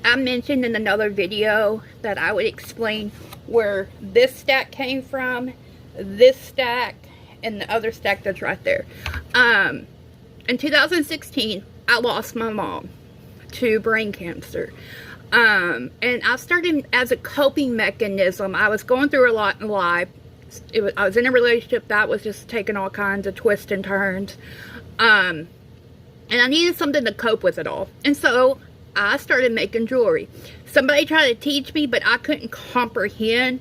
I mentioned in another video that I would explain where this stack came from, this stack, and the other stack that's right there. In 2016, I lost my mom to brain cancer. And I started as a coping mechanism. I was going through a lot in life. I was in a relationship that was just taking all kinds of twists and turns. And I needed something to cope with it all. And so I started making jewelry. Somebody tried to teach me, but I couldn't comprehend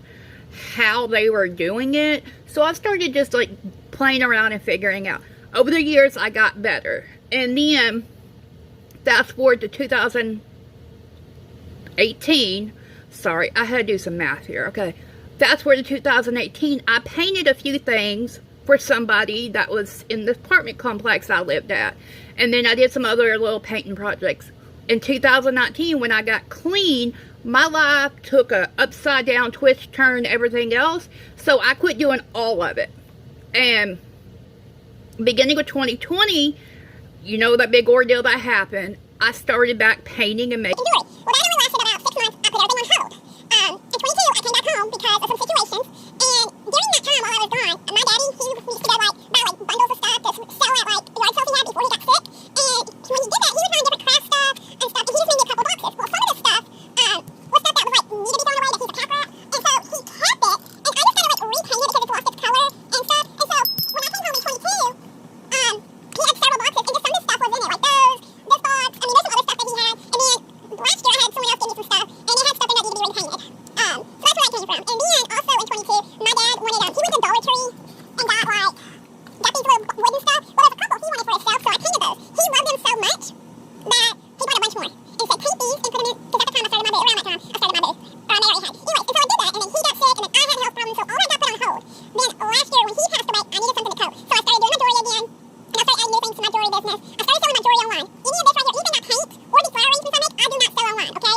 how they were doing it. So I started just like playing around and figuring out. Over the years, I got better. And then, fast forward to 2018. Sorry, I had to do some math here, okay. Fast forward to 2018, I painted a few things for somebody that was in the apartment complex I lived at. And then I did some other little painting projects. In 2019, when I got clean, my life took a upside down twist, turn, everything else. So I quit doing all of it. And beginning of 2020, you know that big ordeal that happened, I started back painting and making jewelry. Well, that only lasted about 6 months. I put everything on hold. In 22, I came back home because of some situations. And during that time while I was gone, my daddy, he used to go like buy like bundles of stuff to sell at like yard sales he had before he got sick. And when he did that, he was buying different craft stuff and stuff. And he just made me a couple boxes. Well, some of this stuff was stuff that was like needed to be thrown away that he's a pack rat. And so he kept it. And I just kind of like repainted it because it's lost its color and stuff. And so when I came home in 22, he had several boxes, and just some of this stuff was in it, like those, this box. I mean, there's some other stuff that he had. And then last year I had someone else give me some stuff, and it had stuff in there that needed to be repainted. So that's where that came from. And then also in 22, my dad wanted he was in Dollar Tree and got these little wooden stuff. Well, there's a couple he wanted for himself, so I painted those. He loved them so much that he bought a bunch more. And said, paint these and put them in, because at the time I started my booth, around that time I started my booth. Or I may already had. Anyway, and so I did that, and then he got sick, and then I had health problems, so all that got put on hold. Then last year when he passed away, I needed something to cope. So I started doing my jewelry again. And I started adding new things to my jewelry business. I started selling my jewelry online. Any of this right here, anything I paint or these flower arrangements I make, I do not sell online, okay? I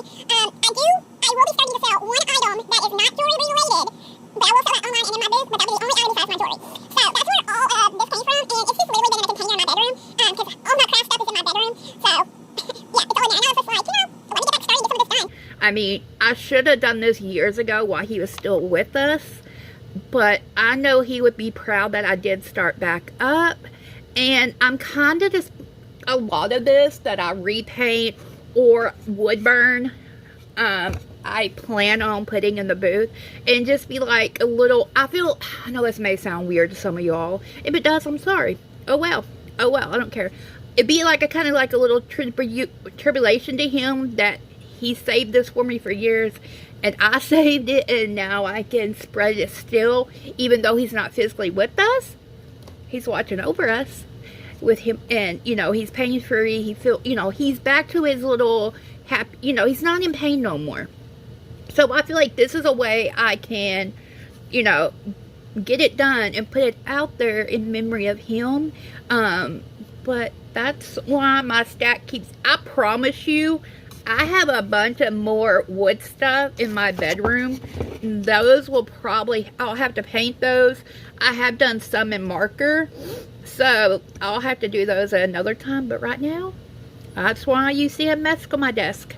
will be starting to sell one item that is not jewelry related, but I will sell it online and in my booth, but that will be the only item besides my jewelry. So that's where all of this came from, and it's just literally been in a container in my bedroom, because all my craft stuff is in my bedroom. So, yeah, it's all in there. And I was just like, let me get back started and get some of this done. I mean, I should have done this years ago while he was still with us, but I know he would be proud that I did start back up. And I'm kind of just, a lot of this that I repaint or wood burn, I plan on putting in the booth and just be like a little, I know this may sound weird to some of y'all. If it does, I'm sorry. Oh well, I don't care. It'd be like a kind of like a little tribulation to him that he saved this for me for years, and I saved it, and now I can spread it still, even though he's not physically with us. He's watching over us with him, and you know, he's pain free. He's back to his little happy, he's not in pain no more. So I feel like this is a way I can, get it done and put it out there in memory of him. But that's why my stack keeps, I promise you, I have a bunch of more wood stuff in my bedroom. Those will probably, I'll have to paint those. I have done some in marker, so I'll have to do those at another time. But right now, that's why you see a mess on my desk.